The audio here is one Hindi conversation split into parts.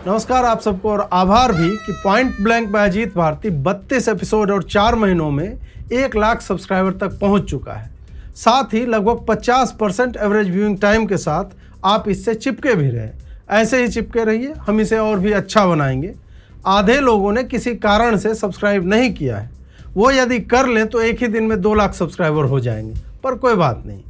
नमस्कार आप सबको और आभार भी कि point blank by Ajit Bharti 32 episode और 4 महीनों में 1 लाख सब्सक्राइबर तक पहुंच चुका है। साथ ही लगभग 50% एवरेज व्यूइंग टाइम के साथ आप इससे चिपके भी रहे। ऐसे ही चिपके रहिए, हम इसे और भी अच्छा बनाएंगे। आधे लोगों ने किसी कारण से सब्सक्राइब नहीं किया है, वो यदि कर लें तो एक ही दिन में 2 लाख सब्सक्राइबर हो जाएंगे। पर कोई बात नहीं,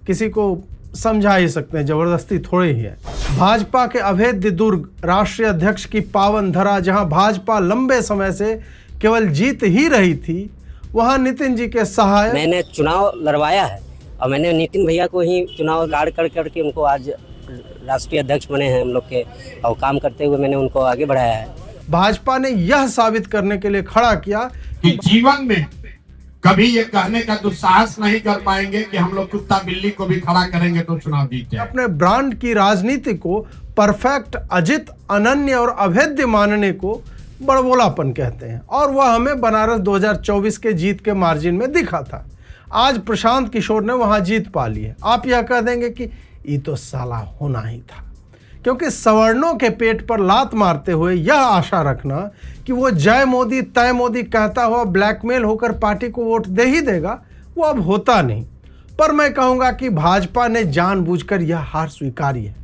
किसी को समझा ही सकते हैं, ज़बरदस्ती थोड़ी ही है। भाजपा के अभेद्य दुर्ग राष्ट्रीय अध्यक्ष की पावन धरा, जहां भाजपा लंबे समय से केवल जीत ही रही थी, वहां नितिन जी के सहायक मैंने चुनाव लड़वाया है और मैंने नितिन भैया को ही चुनाव लड़ करके उनको आज राष्ट्रीय अध्यक्ष बने हैं हम लोग के, और काम करते हुए मैंने उनको आगे बढ़ाया है। भाजपा ने यह साबित करने के लिए खड़ा किया कि जीवन में कभी ये कहने का दुस्साहस नहीं कर पाएंगे कि हम लोग कुत्ता बिल्ली को भी खड़ा करेंगे तो चुनाव जीते। अपने ब्रांड की राजनीति को परफेक्ट, अजित, अनन्य और अभेद्य मानने को बड़बोलापन कहते हैं, और वह हमें बनारस 2024 के जीत के मार्जिन में दिखा था। आज प्रशांत किशोर ने वहां जीत पा ली है। आप यह कह देंगे कि ये तो साला होना ही था, क्योंकि सवर्णों के पेट पर लात मारते हुए यह आशा रखना कि वो जय मोदी तय मोदी कहता हुआ ब्लैकमेल होकर पार्टी को वोट दे ही देगा, वो अब होता नहीं। पर मैं कहूँगा कि भाजपा ने जानबूझकर यह हार स्वीकारी है।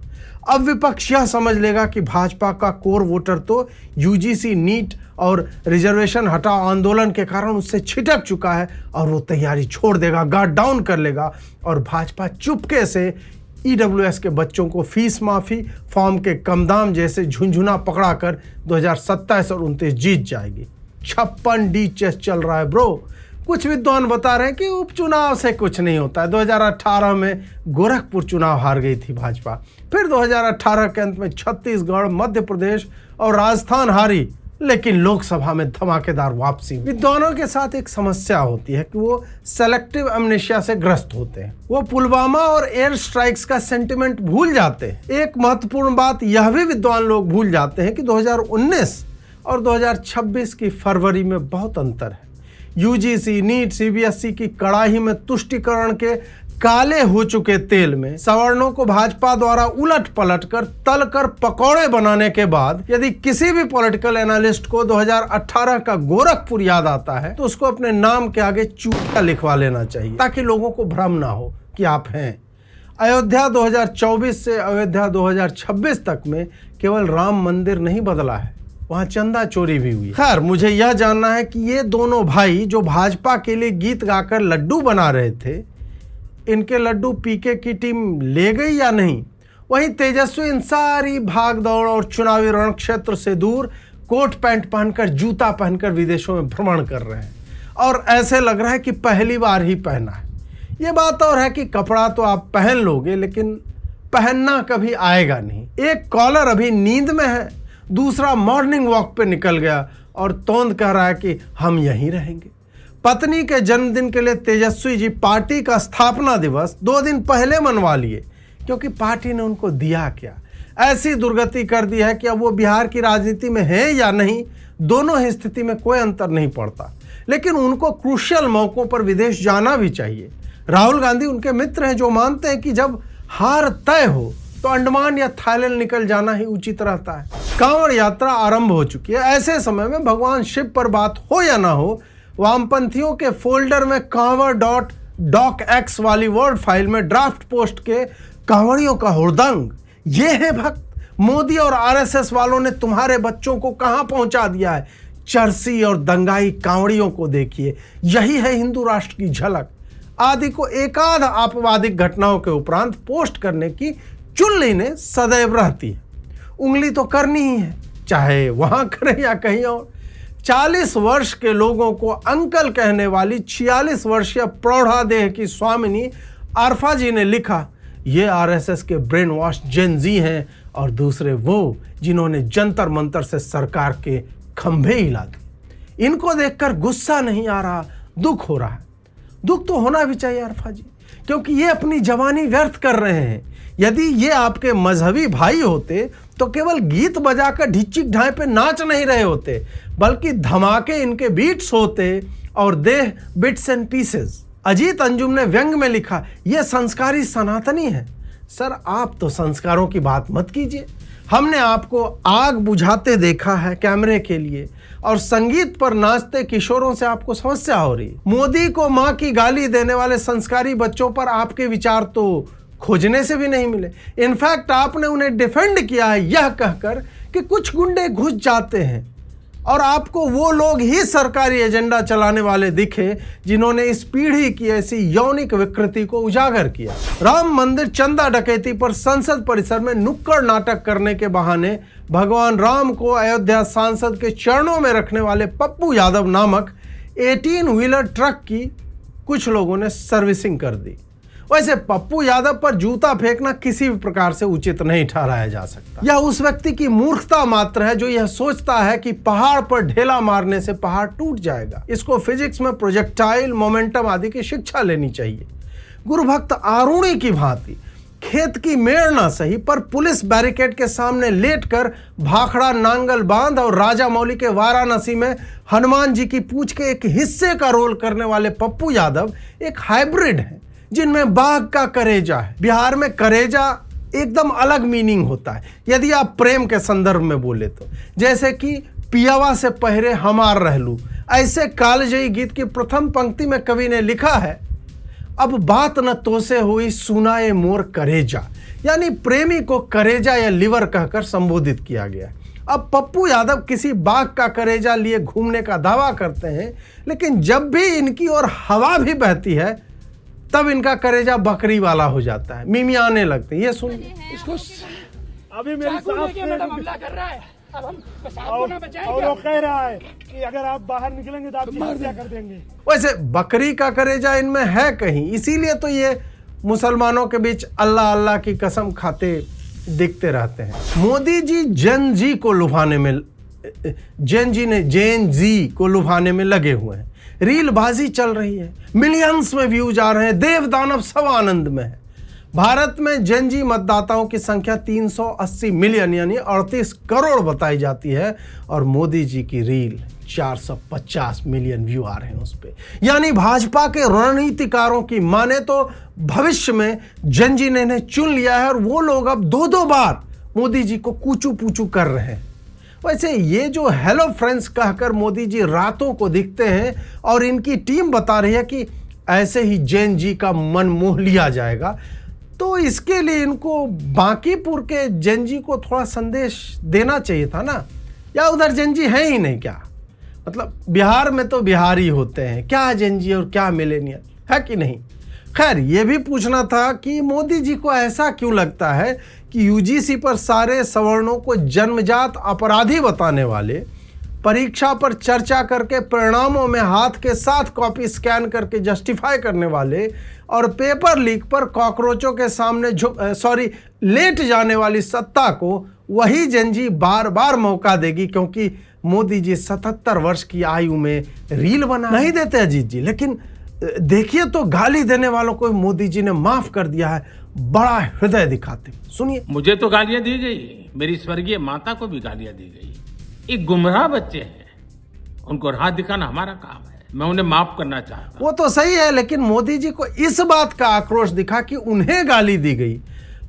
अब विपक्ष यह समझ लेगा कि भाजपा का कोर वोटर तो यूजीसी, नीट और रिजर्वेशन हटाओ आंदोलन के कारण उससे छिटक चुका है, और वो तैयारी छोड़ देगा, गार्ड डाउन कर लेगा, और भाजपा चुपके से ईडब्ल्यूएस के बच्चों को फीस माफ़ी, फॉर्म के कम दाम जैसे झुंझुना पकड़ाकर 2027 और 29 जीत जाएगी। 56D चेस चल रहा है ब्रो। कुछ विद्वान बता रहे हैं कि उपचुनाव से कुछ नहीं होता है। 2018 में गोरखपुर चुनाव हार गई थी भाजपा, फिर 2018 के अंत में छत्तीसगढ़, मध्य प्रदेश और राजस्थान हारी, लेकिन लोकसभा में धमाकेदार वापसी। विद्वानों के साथ एक समस्या होती है कि वो सेलेक्टिव अमनेशिया से ग्रस्त होते हैं। वो पुलवामा और एयर स्ट्राइक्स का सेंटिमेंट भूल जाते हैं। एक महत्वपूर्ण बात यह भी विद्वान लोग भूल जाते हैं कि 2019 और 2026 की फरवरी में बहुत अंतर है। यूजीसी, नीट, सीबीएसई की कड़ाही में तुष्टीकरण के काले हो चुके तेल में सवर्णों को भाजपा द्वारा उलट पलट कर तल कर पकौड़े बनाने के बाद यदि किसी भी पॉलिटिकल एनालिस्ट को 2018 का गोरखपुर याद आता है तो उसको अपने नाम के आगे चूतिया लिखवा लेना चाहिए, ताकि लोगों को भ्रम ना हो कि आप हैं। अयोध्या 2024 से अयोध्या 2026 तक में केवल राम मंदिर नहीं बदला है, वहां चंदा चोरी भी हुई। खैर, मुझे यह जानना है कि ये दोनों भाई जो भाजपा के लिए गीत गाकर लड्डू बना रहे थे, इनके लड्डू पीके की टीम ले गई या नहीं। वहीं तेजस्वी इन सारी भाग दौड़ और चुनावी रण क्षेत्र से दूर कोट पैंट पहनकर, जूता पहनकर विदेशों में भ्रमण कर रहे हैं, और ऐसे लग रहा है कि पहली बार ही पहना है। ये बात और है कि कपड़ा तो आप पहन लोगे, लेकिन पहनना कभी आएगा नहीं। एक कॉलर अभी नींद में है, दूसरा मॉर्निंग वॉक पे निकल गया, और तोंद कह रहा है कि हम यहीं रहेंगे। पत्नी के जन्मदिन के लिए तेजस्वी जी पार्टी का स्थापना दिवस 2 दिन पहले मनवा लिए, क्योंकि पार्टी ने उनको दिया क्या। ऐसी दुर्गति कर दी है कि अब वो बिहार की राजनीति में है या नहीं, दोनों ही स्थिति में कोई अंतर नहीं पड़ता। लेकिन उनको क्रूशियल मौकों पर विदेश जाना भी चाहिए। राहुल गांधी उनके मित्र हैं जो मानते हैं कि जब हार तय हो तो अंडमान या थाईलैंड निकल जाना ही उचित रहता है। कांवड़ यात्रा आरंभ हो चुकी है। ऐसे समय में भगवान शिव पर बात हो या ना हो, वामपंथियों के फोल्डर में कांवड़.docx वाली वर्ड फाइल में ड्राफ्ट पोस्ट के कांवड़ियों का हुड़दंग। ये है भक्त। मोदी और आरएसएस वालों ने तुम्हारे बच्चों को कहां पहुंचा दिया है। चरसी और दंगाई कांवड़ियों को देखिए, यही है हिंदू राष्ट्र की झलक। आदि को एकाध आपवादिक घटनाओं के उपरांत पोस्ट करने की चुल्ली ने सदैव रहती है। उंगली तो करनी ही है, चाहे वहां करें या कहीं और। 40 वर्ष के लोगों को अंकल कहने वाली 46 वर्षीय प्रौढ़ा देह की स्वामिनी आरफा जी ने लिखा, ये आरएसएस के ब्रेन वॉश जेन जी हैं, और दूसरे वो जिन्होंने जंतर मंतर से सरकार के खंभे हिला दिए। इनको देखकर गुस्सा नहीं आ रहा, दुख हो रहा है। दुख तो होना भी चाहिए आरफा जी, क्योंकि ये अपनी जवानी व्यर्थ कर रहे हैं। यदि ये आपके मजहबी भाई होते तो केवल गीत बजाकर ढिच्चिक ढाई पे नाच नहीं रहे होते, बल्कि धमाके इनके बीट्स होते और देह bits and pieces. Ajit Anjum ने व्यंग में लिखा, यह संस्कारी सनातनी है। सर, आप तो संस्कारों की बात मत कीजिए। हमने आपको आग बुझाते देखा है कैमरे के लिए और संगीत पर नाचते किशोरों से आपको समस्या हो रही। मोदी को मां की गाली देने वाले संस्कारी बच्चों पर आपके विचार तो खोजने से भी नहीं मिले। इनफैक्ट आपने उन्हें डिफेंड किया है यह कहकर कि कुछ गुंडे घुस जाते हैं और आपको वो लोग ही सरकारी एजेंडा चलाने वाले दिखे जिन्होंने इस पीढ़ी की ऐसी यौनिक विकृति को उजागर किया। राम मंदिर चंदा डकैती पर संसद परिसर में नुक्कड़ नाटक करने के बहाने भगवान राम को अयोध्या सांसद के चरणों में रखने वाले पप्पू यादव नामक 18 व्हीलर ट्रक की कुछ लोगों ने सर्विसिंग कर दी। वैसे पप्पू यादव पर जूता फेंकना किसी भी प्रकार से उचित नहीं ठहराया जा सकता। यह उस व्यक्ति की मूर्खता मात्र है जो यह सोचता है कि पहाड़ पर ढेला मारने से पहाड़ टूट जाएगा। इसको फिजिक्स में प्रोजेक्टाइल मोमेंटम आदि की शिक्षा लेनी चाहिए। गुरुभक्त आरुणी की भांति खेत की मेड़ ना सही पर पुलिस बैरिकेड के सामने लेटकर भाखड़ा नांगल बांध और राजा मौली के वाराणसी में हनुमान जी की पूंछ के एक हिस्से का रोल करने वाले पप्पू यादव एक हाइब्रिड है जिनमें बाघ का करेजा है। बिहार में करेजा एकदम अलग मीनिंग होता है यदि आप प्रेम के संदर्भ में बोले तो, जैसे कि पियावा से पहरे हमार रहलू। ऐसे कालजयी गीत की प्रथम पंक्ति में कवि ने लिखा है, अब बात न तो से हुई सुनाए मोर करेजा, यानी प्रेमी को करेजा या लिवर कहकर संबोधित किया गया। अब पप्पू यादव किसी बाघ का करेजा लिए घूमने का दावा करते हैं, लेकिन जब भी इनकी ओर हवा भी बहती है तब इनका करेजा बकरी वाला हो जाता है, मिमियाने लगते हैं। ये सुन इसको अभी मेरी सास पे हमला कर रहा है, अब हम को ना बचाएंगे और वो कह रहा है कि अगर आप बाहर निकलेंगे तो आपकी हत्या कर देंगे। वैसे बकरी का करेजा इनमें है कहीं, इसीलिए तो ये मुसलमानों के बीच अल्लाह अल्लाह की कसम खाते दिखते रहते हैं। मोदी जी जेन जी को लुभाने में लगे हुए हैं। रील बाजी चल रही है, मिलियंस में व्यूज आ रहे हैं, देव दानव सब आनंद में है। भारत में जेन जी मतदाताओं की संख्या 380 मिलियन यानी 38 करोड़ बताई जाती है और मोदी जी की रील 450 मिलियन व्यू आ रहे हैं उस पे। यानी भाजपा के रणनीतिकारों की माने तो भविष्य में जेन जी ने इन्हें चुन लिया है और वो लोग अब 2-2 बार मोदी जी को कूचू पूचू कर रहे हैं। वैसे ये जो हेलो फ्रेंड्स कहकर मोदी जी रातों को दिखते हैं और इनकी टीम बता रही है कि ऐसे ही जैन जी का मन मोह लिया जाएगा, तो इसके लिए इनको बांकीपुर के जैन जी को थोड़ा संदेश देना चाहिए था ना, या उधर जैन जी है ही नहीं क्या? मतलब बिहार में तो बिहारी होते हैं, क्या जैन जी और क्या मिलेनियल है कि नहीं। खैर ये भी पूछना था कि मोदी जी को ऐसा क्यों लगता है कि यूजीसी पर सारे सवर्णों को जन्मजात अपराधी बताने वाले, परीक्षा पर चर्चा करके परिणामों में हाथ के साथ कॉपी स्कैन करके जस्टिफाई करने वाले और पेपर लीक पर कॉकरोचों के सामने लेट जाने वाली सत्ता को वही जेन जी बार बार मौका देगी, क्योंकि मोदी जी 77 वर्ष की आयु में रील बना नहीं देते अजीत जी। लेकिन देखिए तो गाली देने वालों को मोदी जी ने माफ कर दिया है, बड़ा हृदय दिखाते। सुनिए। मुझे तो गालियां दी गई, मेरी स्वर्गीय माता को भी गालियां दी गई। एक गुमराह बच्चे हैं, उनको राह दिखाना हमारा काम है, मैं उन्हें माफ करना चाहता हूं। वो तो सही है, लेकिन मोदी जी को इस बात का आक्रोश दिखा कि उन्हें गाली दी गई।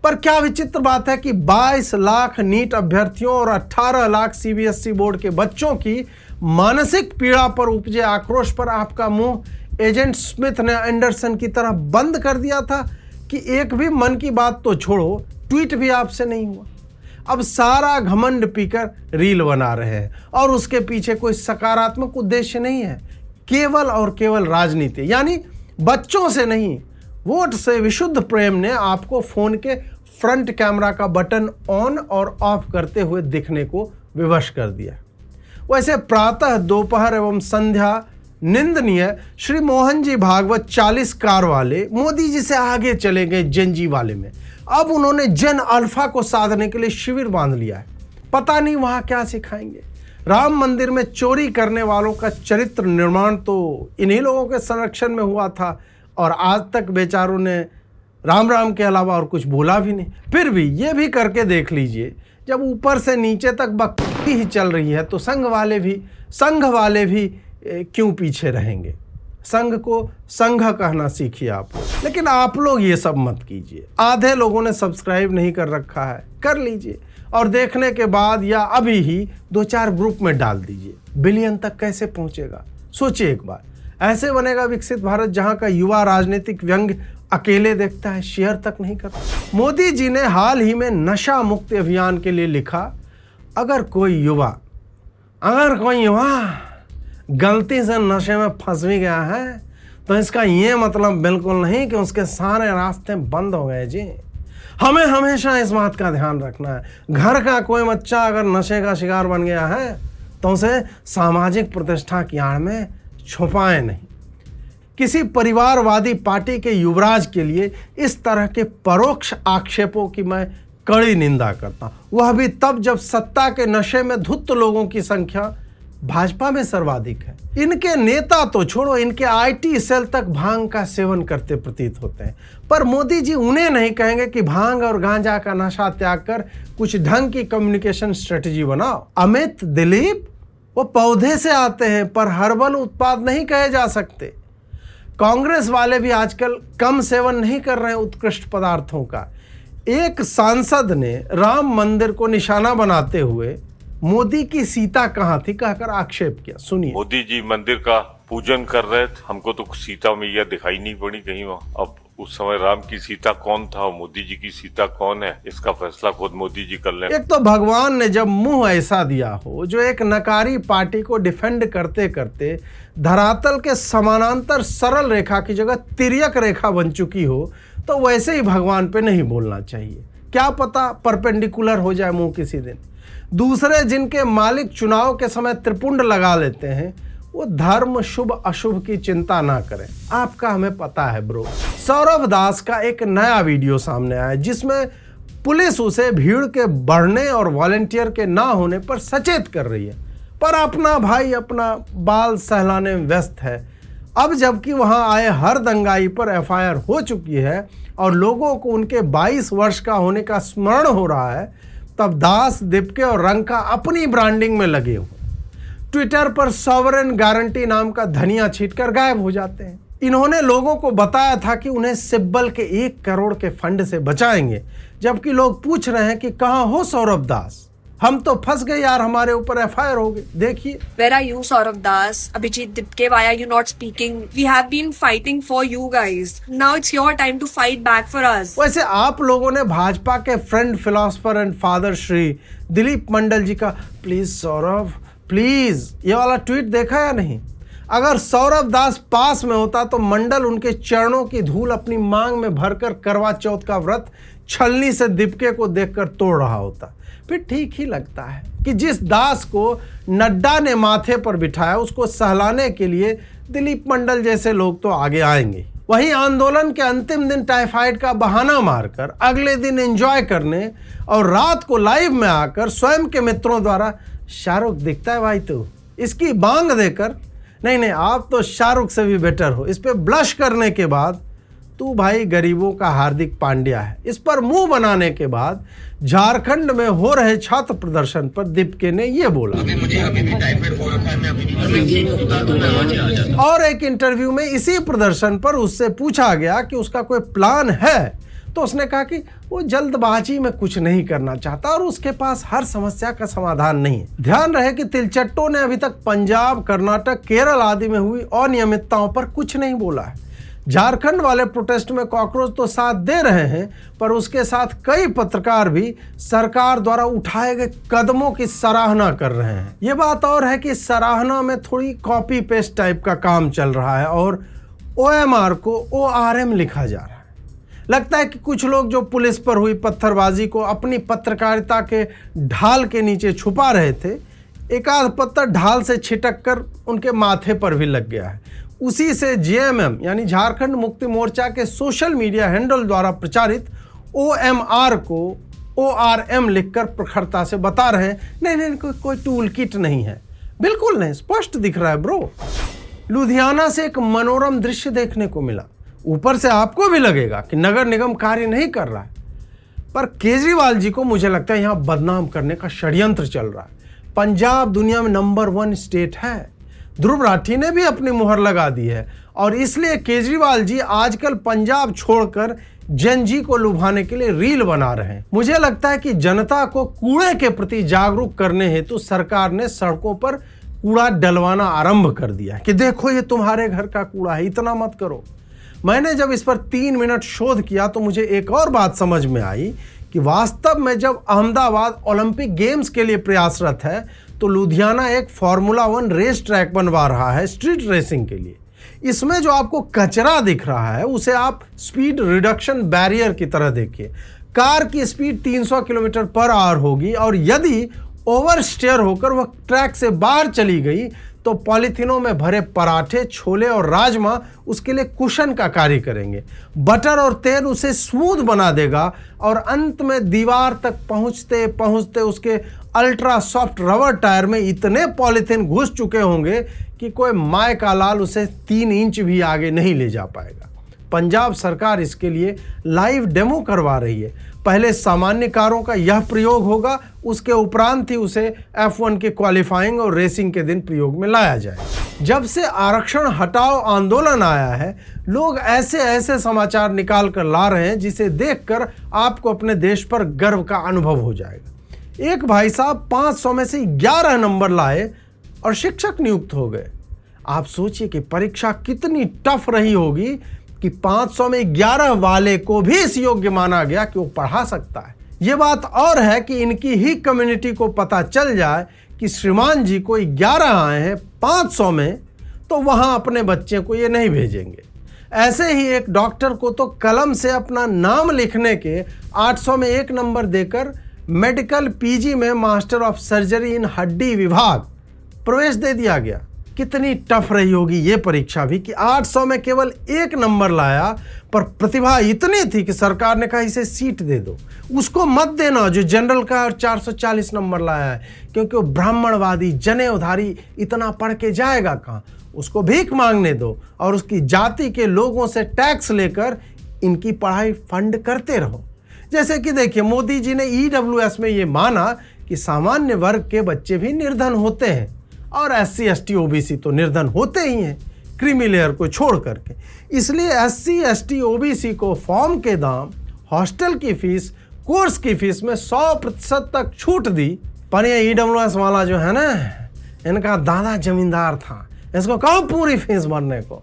पर क्या विचित्र बात है कि 22 लाख नीट अभ्यर्थियों और 18 लाख सीबीएसई बोर्ड के बच्चों की मानसिक पीड़ा पर उपजे आक्रोश पर आपका मुंह एजेंट स्मिथ ने एंडरसन की तरह बंद कर दिया था कि एक भी मन की बात तो छोड़ो, ट्वीट भी आपसे नहीं हुआ। अब सारा घमंड पीकर रील बना रहे हैं और उसके पीछे कोई सकारात्मक उद्देश्य नहीं है, केवल और केवल राजनीति। यानी बच्चों से नहीं, वोट से विशुद्ध प्रेम ने आपको फोन के फ्रंट कैमरा का बटन ऑन और ऑफ करते हुए दिखने को विवश कर दिया। वैसे प्रातः, दोपहर एवं संध्या निंदनीय श्री मोहन जी भागवत 40 कार वाले मोदी जी से आगे चले गए जेन जी वाले में। अब उन्होंने जन अल्फा को साधने के लिए शिविर बांध लिया है, पता नहीं वहां क्या सिखाएंगे। राम मंदिर में चोरी करने वालों का चरित्र निर्माण तो इन्हीं लोगों के संरक्षण में हुआ था और आज तक बेचारों ने राम राम के अलावा और कुछ बोला भी नहीं। फिर भी ये भी करके देख लीजिए, जब ऊपर से नीचे तक बकरी ही चल रही है तो संघ वाले भी क्यों पीछे रहेंगे। संघ को संघ कहना सीखिए आप लोग। लेकिन आप लोग ये सब मत कीजिए। आधे लोगों ने सब्सक्राइब नहीं कर रखा है, कर लीजिए और देखने के बाद या अभी ही 2-4 ग्रुप में डाल दीजिए। बिलियन तक कैसे पहुंचेगा सोचिए एक बार। ऐसे बनेगा विकसित भारत जहां का युवा राजनीतिक व्यंग्य अकेले देखता है, शेयर तक नहीं करता। मोदी जी ने हाल ही में नशा मुक्ति अभियान के लिए लिखा, अगर कोई युवा गलती से नशे में फंस भी गया है तो इसका ये मतलब बिल्कुल नहीं कि उसके सारे रास्ते बंद हो गए जी। हमें हमेशा इस बात का ध्यान रखना है, घर का कोई बच्चा अगर नशे का शिकार बन गया है तो उसे सामाजिक प्रतिष्ठा की आड़ में छुपाएं नहीं। किसी परिवारवादी पार्टी के युवराज के लिए इस तरह के परोक्ष आक्षेपों की मैं कड़ी निंदा करता हूं, वह भी तब जब सत्ता के नशे में धुत लोगों की संख्या भाजपा में सर्वाधिक है। इनके नेता तो छोड़ो, इनके आईटी सेल तक भांग का सेवन करते प्रतीत होते हैं, पर मोदी जी उन्हें नहीं कहेंगे कि भांग और गांजा का नशा त्याग कर कुछ ढंग की कम्युनिकेशन स्ट्रेटजी बनाओ। अमित, दिलीप वो पौधे से आते हैं पर हर्बल उत्पाद नहीं कहे जा सकते। कांग्रेस वाले भी आजकल कम सेवन नहीं कर रहे हैं उत्कृष्ट पदार्थों का। एक सांसद ने राम मंदिर को निशाना बनाते हुए मोदी की सीता कहाँ थी कहकर आक्षेप किया, सुनिए। मोदी जी मंदिर का पूजन कर रहे थे, हमको तो सीता मैया दिखाई नहीं पड़ी कहीं वहाँ। अब उस समय राम की सीता कौन था और मोदी जी की सीता कौन है, इसका फैसला खुद मोदी जी कर लें। एक तो भगवान ने जब मुंह ऐसा दिया हो जो एक नकारी पार्टी को डिफेंड करते करते धरातल के समानांतर सरल रेखा की जगह तिर्यक रेखा बन चुकी हो, तो वैसे ही भगवान पे नहीं बोलना चाहिए। क्या पता परपेंडिकुलर हो जाए मुंह किसी दिन। दूसरे जिनके मालिक चुनाव के समय त्रिपुंड लगा लेते हैं वो धर्म शुभ अशुभ की चिंता ना करें। आपका हमें पता है ब्रो। सौरभ दास का एक नया वीडियो सामने आया जिसमें पुलिस उसे भीड़ के बढ़ने और वॉलंटियर के ना होने पर सचेत कर रही है, पर अपना भाई अपना बाल सहलाने में व्यस्त है। अब जबकि वहां आए हर दंगाई पर एफआईआर हो चुकी है और लोगों को उनके 22 वर्ष का होने का स्मरण हो रहा है, तब दास, दीपके और रंका अपनी ब्रांडिंग में लगे हुए ट्विटर पर सॉवरेन गारंटी नाम का धनिया छींटकर गायब हो जाते हैं। इन्होंने लोगों को बताया था कि उन्हें सिब्बल के 1 करोड़ के फंड से बचाएंगे, जबकि लोग पूछ रहे हैं कि कहां हो सौरभ दास, हम तो फंस गए यार, हमारे ऊपर एफआईआर हो गई। देखिए, Where are you, Saurabh Das? Abhijit Dipke, why are you not speaking? We have been fighting for you guys. Now it's your time to fight back for us. वैसे आप लोगों ने भाजपा के friend, philosopher and father Shri Dilip Mandal ji का प्लीज सौरभ प्लीज ये वाला ट्वीट देखा या नहीं? अगर सौरभ दास पास में होता तो मंडल उनके चरणों की धूल अपनी मांग में भरकर करवा चौथ का व्रत छलनी से दीपके को देखकर तोड़ रहा होता। फिर ठीक ही लगता है कि जिस दास को नड्डा ने माथे पर बिठाया उसको सहलाने के लिए दिलीप मंडल जैसे लोग तो आगे आएंगे। वहीं आंदोलन के अंतिम दिन टाइफाइड का बहाना मारकर अगले दिन एंजॉय करने और रात को लाइव में आकर स्वयं के मित्रों द्वारा शाहरुख दिखता है भाई तू, इसकी बांग देकर नहीं आप तो शाहरुख से भी बेटर हो, इस पे ब्लश करने के बाद तू भाई गरीबों का हार्दिक पांड्या है। इस पर मुंह बनाने के बाद झारखंड में हो रहे छात्र प्रदर्शन पर दीपके ने ये बोला। और एक इंटरव्यू में इसी प्रदर्शन पर उससे पूछा गया कि उसका कोई प्लान है, तो उसने कहा कि वो जल्दबाजी में कुछ नहीं करना चाहता और उसके पास हर समस्या का समाधान नहीं है। ध्यान रहे कि तिलचट्टों ने अभी तक पंजाब, कर्नाटक, केरल आदि में हुई अनियमितताओं पर कुछ नहीं बोला है। झारखंड वाले प्रोटेस्ट में कॉकरोच तो साथ दे रहे हैं, पर उसके साथ कई पत्रकार भी सरकार द्वारा उठाए गए कदमों की सराहना कर रहे हैं। ये बात और है कि सराहना में थोड़ी कॉपी पेस्ट टाइप का काम चल रहा है और OMR को ORM लिखा जा रहा है। लगता है कि कुछ लोग जो पुलिस पर हुई पत्थरबाजी को अपनी पत्रकारिता के ढाल के नीचे छुपा रहे थे, एक आध पत्थर ढाल से छिटक कर उनके माथे पर भी लग गया है। उसी से JMM यानी झारखंड मुक्ति मोर्चा के सोशल मीडिया हैंडल द्वारा प्रचारित OMR को ORM लिखकर प्रखरता से बता रहे हैं नहीं कोई टूल किट नहीं है। बिल्कुल नहीं, स्पष्ट दिख रहा है ब्रो। लुधियाना से एक मनोरम दृश्य देखने को मिला। ऊपर से आपको भी लगेगा कि नगर निगम कार्य नहीं कर रहा है, पर केजरीवाल जी को मुझे लगता है यहाँ बदनाम करने का षड्यंत्र चल रहा है। पंजाब दुनिया में नंबर 1 स्टेट है, ध्रुव राठी ने भी अपनी मुहर लगा दी है और इसलिए केजरीवाल जी आजकल पंजाब छोड़कर जन जी को लुभाने के लिए रील बना रहे हैं। मुझे लगता है कि जनता को कूड़े के प्रति जागरूक करने हेतु सरकार ने सड़कों पर कूड़ा डलवाना आरंभ कर दिया है कि देखो ये तुम्हारे घर का कूड़ा है, इतना मत करो। मैंने जब इस पर 3 मिनट शोध किया तो मुझे एक और बात समझ में आई कि वास्तव में जब अहमदाबाद ओलंपिक गेम्स के लिए प्रयासरत है तो लुधियाना एक फार्मूला 1 रेस ट्रैक बनवा रहा है स्ट्रीट रेसिंग के लिए। इसमें जो आपको कचरा दिख रहा है उसे आप स्पीड रिडक्शन बैरियर की तरह देखिए। कार की स्पीड 300 किलोमीटर पर आवर होगी और यदि ओवर स्टेयर होकर वह ट्रैक से बाहर चली गई तो पॉलीथिनों में भरे पराठे, छोले और राजमा उसके लिए कुशन का कार्य करेंगे। बटर और तेल उसे स्मूथ बना देगा और अंत में दीवार तक पहुंचते पहुंचते उसके अल्ट्रा सॉफ्ट रबर टायर में इतने पॉलीथिन घुस चुके होंगे कि कोई माय का लाल उसे 3 इंच भी आगे नहीं ले जा पाएगा। पंजाब सरकार इसके लिए लाइव डेमो करवा रही है। पहले सामान्य कारों का यह प्रयोग होगा, उसके उपरांत ही उसे F1 के क्वालिफाइंग और रेसिंग के दिन प्रयोग में लाया जाए। जब से आरक्षण हटाओ आंदोलन आया है, लोग ऐसे ऐसे समाचार निकाल कर ला रहे हैं जिसे देखकर आपको अपने देश पर गर्व का अनुभव हो जाएगा। एक भाई साहब 500 में से 11 नंबर लाए और शिक्षक नियुक्त हो गए। आप सोचिए कि परीक्षा कितनी टफ रही होगी कि 500 में 11 वाले को भी इस योग्य माना गया कि वो पढ़ा सकता है। ये बात और है कि इनकी ही कम्युनिटी को पता चल जाए कि श्रीमान जी को 11 आए हैं 500 में, तो वहाँ अपने बच्चे को ये नहीं भेजेंगे। ऐसे ही एक डॉक्टर को तो कलम से अपना नाम लिखने के 800 में 1 नंबर देकर मेडिकल पीजी में मास्टर ऑफ सर्जरी इन हड्डी विभाग प्रवेश दे दिया गया। कितनी टफ रही होगी ये परीक्षा भी कि 800 में केवल 1 नंबर लाया, पर प्रतिभा इतनी थी कि सरकार ने कहा इसे सीट दे दो, उसको मत देना जो जनरल का और 440 नंबर लाया है, क्योंकि वो ब्राह्मणवादी जनेऊधारी इतना पढ़ के जाएगा कहाँ, उसको भीख मांगने दो और उसकी जाति के लोगों से टैक्स लेकर इनकी पढ़ाई फंड करते रहो। जैसे कि देखिए, मोदी जी ने EWS में ये माना कि सामान्य वर्ग के बच्चे भी निर्धन होते हैं और SC ST OBC तो निर्धन होते ही हैं, क्रीमी लेयर को छोड़ करके। इसलिए SC ST OBC को फॉर्म के दाम, हॉस्टल की फीस, कोर्स की फीस में 100% तक छूट दी। पर ये EWS वाला जो है ना, इनका दादा जमींदार था, इसको कहो पूरी फीस भरने को।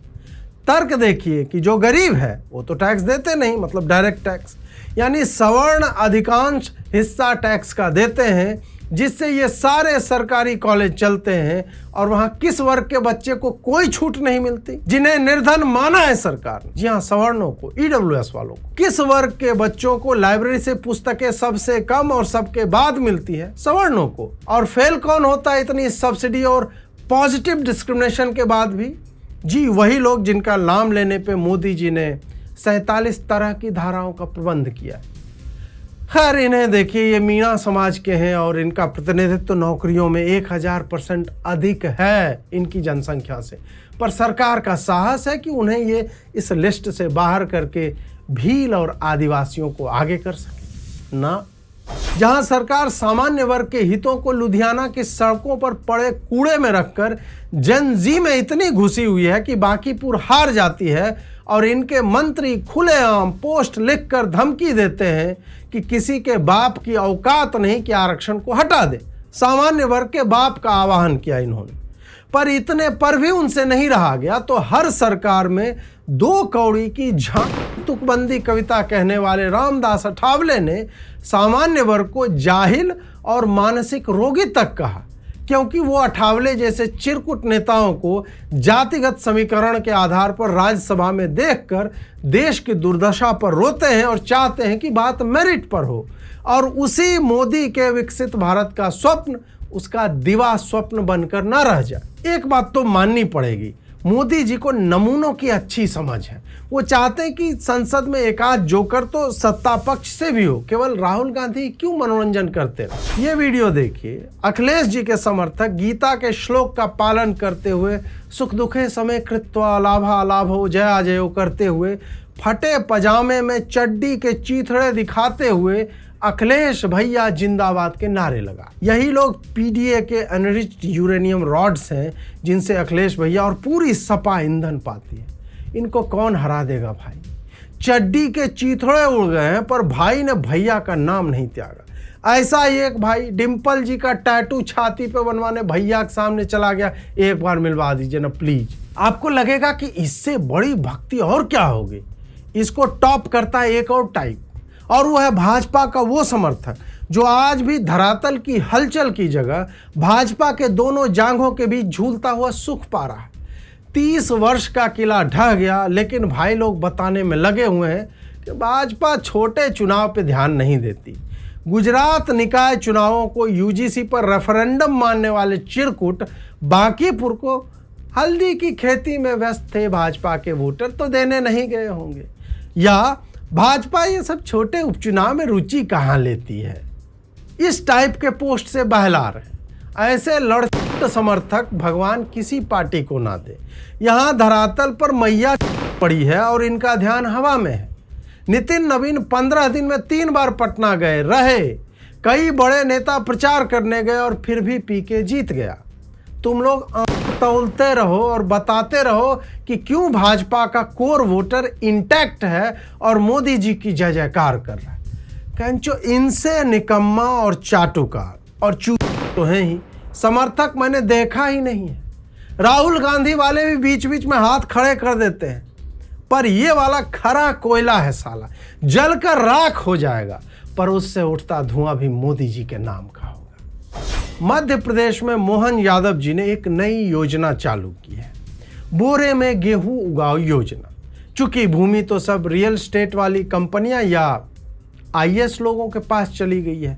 तर्क देखिए कि जो गरीब है वो तो टैक्स देते नहीं, मतलब डायरेक्ट टैक्स, यानी सवर्ण अधिकांश हिस्सा टैक्स का देते हैं, जिससे ये सारे सरकारी कॉलेज चलते हैं और वहाँ किस वर्ग के बच्चे को कोई छूट नहीं मिलती, जिन्हें निर्धन माना है सरकार ने। जी हाँ, सवर्णों को, EWS वालों को। किस वर्ग के बच्चों को लाइब्रेरी से पुस्तकें सबसे कम और सबके बाद मिलती है? सवर्णों को। और फेल कौन होता है इतनी सब्सिडी और पॉजिटिव डिस्क्रिमिनेशन के बाद भी? जी वही लोग जिनका नाम लेने पे मोदी जी ने 47 तरह की धाराओं का प्रबंध किया है। खैर, इन्हें देखिए, ये मीणा समाज के हैं और इनका प्रतिनिधित्व नौकरियों में 1000% अधिक है इनकी जनसंख्या से, पर सरकार का साहस है कि उन्हें ये इस लिस्ट से बाहर करके भील और आदिवासियों को आगे कर सके ना। जहां सरकार सामान्य वर्ग के हितों को लुधियाना की सड़कों पर पड़े कूड़े में रखकर जन जी में इतनी घुसी हुई है कि बांकीपुर हार जाती है और इनके मंत्री खुलेआम पोस्ट लिखकर धमकी देते हैं कि किसी के बाप की औकात नहीं कि आरक्षण को हटा दे। सामान्य वर्ग के बाप का आह्वान किया इन्होंने, पर इतने पर भी उनसे नहीं रहा गया तो हर सरकार में 2 कौड़ी की तुकबंदी कविता कहने वाले रामदास अठावले ने सामान्य वर्ग को जाहिल और मानसिक रोगी तक कहा, क्योंकि वो अठावले जैसे चिरकुट नेताओं को जातिगत समीकरण के आधार पर राज्यसभा में देखकर देश की दुर्दशा पर रोते हैं और चाहते हैं कि बात मेरिट पर हो और उसी मोदी के विकसित भारत का स्वप्न उसका दिवा स्वप्न बनकर न रह जाए। एक बात तो माननी पड़ेगी, मोदी जी को नमूनों की अच्छी समझ है। वो चाहते हैं कि संसद में एक आध जोकर तो सत्ता पक्ष से भी हो, केवल राहुल गांधी क्यों मनोरंजन करते रहे। ये वीडियो देखिए, अखिलेश जी के समर्थक गीता के श्लोक का पालन करते हुए सुख दुखे समय कृत्वा लाभा लाभो जया जयो करते हुए फटे पजामे में चड्डी के चीथड़े दिखाते हुए अखिलेश भैया जिंदाबाद के नारे लगा। यही लोग पीडीए के एनरिच्ड यूरेनियम रॉड्स हैं जिनसे अखिलेश भैया और पूरी सपा ईंधन पाती है। इनको कौन हरा देगा भाई? चड्डी के चीथड़े उड़ गए हैं पर भाई ने भैया का नाम नहीं त्यागा। ऐसा ही एक भाई डिम्पल जी का टैटू छाती पे बनवाने भैया के सामने चला गया। एक बार मिलवा दीजिए ना प्लीज। आपको लगेगा कि इससे बड़ी भक्ति और क्या होगी। इसको टॉप करता है एक और टाइप, और वो है भाजपा का वो समर्थक जो आज भी धरातल की हलचल की जगह भाजपा के दोनों जांघों के बीच झूलता हुआ सुख पा रहा है। 30 वर्ष का किला ढह गया, लेकिन भाई लोग बताने में लगे हुए हैं कि भाजपा छोटे चुनाव पे ध्यान नहीं देती। गुजरात निकाय चुनावों को यूजीसी पर रेफरेंडम मानने वाले चिरकुट बांकीपुर को हल्दी की खेती में व्यस्त थे। भाजपा के वोटर तो देने नहीं गए होंगे, या भाजपा ये सब छोटे उपचुनाव में रुचि कहाँ लेती है। इस टाइप के पोस्ट से बहला रहे। ऐसे लड़त समर्थक भगवान किसी पार्टी को ना दे। यहाँ धरातल पर मैया पड़ी है और इनका ध्यान हवा में है। नितिन नवीन 15 दिन में 3 बार पटना गए रहे। कई बड़े नेता प्रचार करने गए और फिर भी पीके जीत गया। तुम लोग तौलते रहो और बताते रहो कि क्यों भाजपा का कोर वोटर इंटैक्ट है और मोदी जी की जय जयकार कर रहा है। कंचो इनसे निकम्मा और चाटुकार और चू तो है ही समर्थक मैंने देखा ही नहीं है। राहुल गांधी वाले भी बीच बीच में हाथ खड़े कर देते हैं, पर ये वाला खरा कोयला है साला, जलकर राख हो जाएगा, पर उससे उठता धुआं भी मोदी जी के नाम का होगा। मध्य प्रदेश में मोहन यादव जी ने एक नई योजना चालू की है, बोरे में गेहूं उगाओ योजना। चूंकि भूमि तो सब रियल एस्टेट वाली कंपनियां या आईएएस लोगों के पास चली गई है,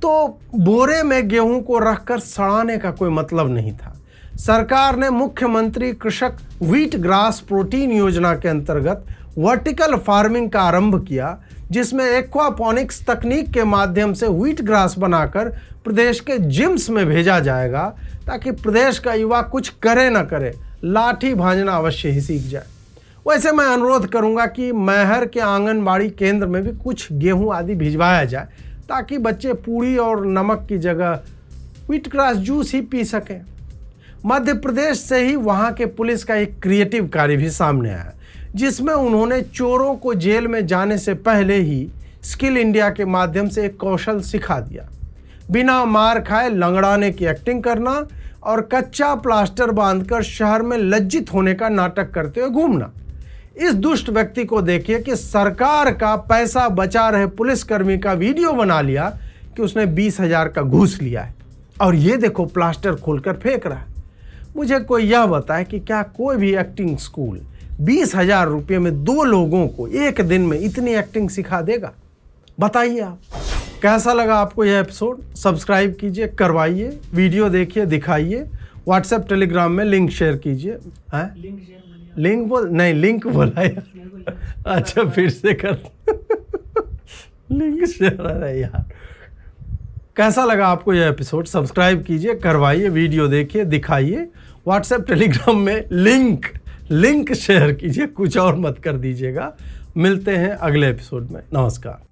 तो बोरे में गेहूं को रखकर सड़ाने का कोई मतलब नहीं था। सरकार ने मुख्यमंत्री कृषक व्हीट ग्रास प्रोटीन योजना के अंतर्गत वर्टिकल फार्मिंग का आरंभ किया, जिसमें एक्वापॉनिक्स तकनीक के माध्यम से व्हीट ग्रास बनाकर प्रदेश के जिम्स में भेजा जाएगा, ताकि प्रदेश का युवा कुछ करे न करे लाठी भांजना अवश्य ही सीख जाए। वैसे मैं अनुरोध करूंगा कि मैहर के आंगनबाड़ी केंद्र में भी कुछ गेहूं आदि भिजवाया जाए, ताकि बच्चे पूड़ी और नमक की जगह व्हीट ग्रास जूस ही पी सकें। मध्य प्रदेश से ही वहां के पुलिस का एक क्रिएटिव कार्य भी सामने आया, जिसमें उन्होंने चोरों को जेल में जाने से पहले ही स्किल इंडिया के माध्यम से एक कौशल सिखा दिया। बिना मार खाए लंगड़ाने की एक्टिंग करना और कच्चा प्लास्टर बांधकर शहर में लज्जित होने का नाटक करते हुए घूमना। इस दुष्ट व्यक्ति को देखिए कि सरकार का पैसा बचा रहे पुलिसकर्मी का वीडियो बना लिया कि उसने 20,000 का घूस लिया है, और ये देखो प्लास्टर खोलकर फेंक रहा है। मुझे कोई यह बताए कि क्या कोई भी एक्टिंग स्कूल 20,000 रुपये में 2 लोगों को एक दिन में इतनी एक्टिंग सिखा देगा? बताइए आप। कैसा लगा आपको यह एपिसोड? सब्सक्राइब कीजिए, करवाइए, वीडियो देखिए, दिखाइए, व्हाट्सएप टेलीग्राम में लिंक शेयर कीजिए। लिंक बोला यार। अच्छा फिर से कर लिंक शेयर। अरे यार, कैसा लगा आपको यह एपिसोड? सब्सक्राइब कीजिए, करवाइए, वीडियो देखिए, दिखाइए, व्हाट्सएप टेलीग्राम में लिंक शेयर कीजिए, कुछ और मत कर दीजिएगा। मिलते हैं अगले एपिसोड में। नमस्कार।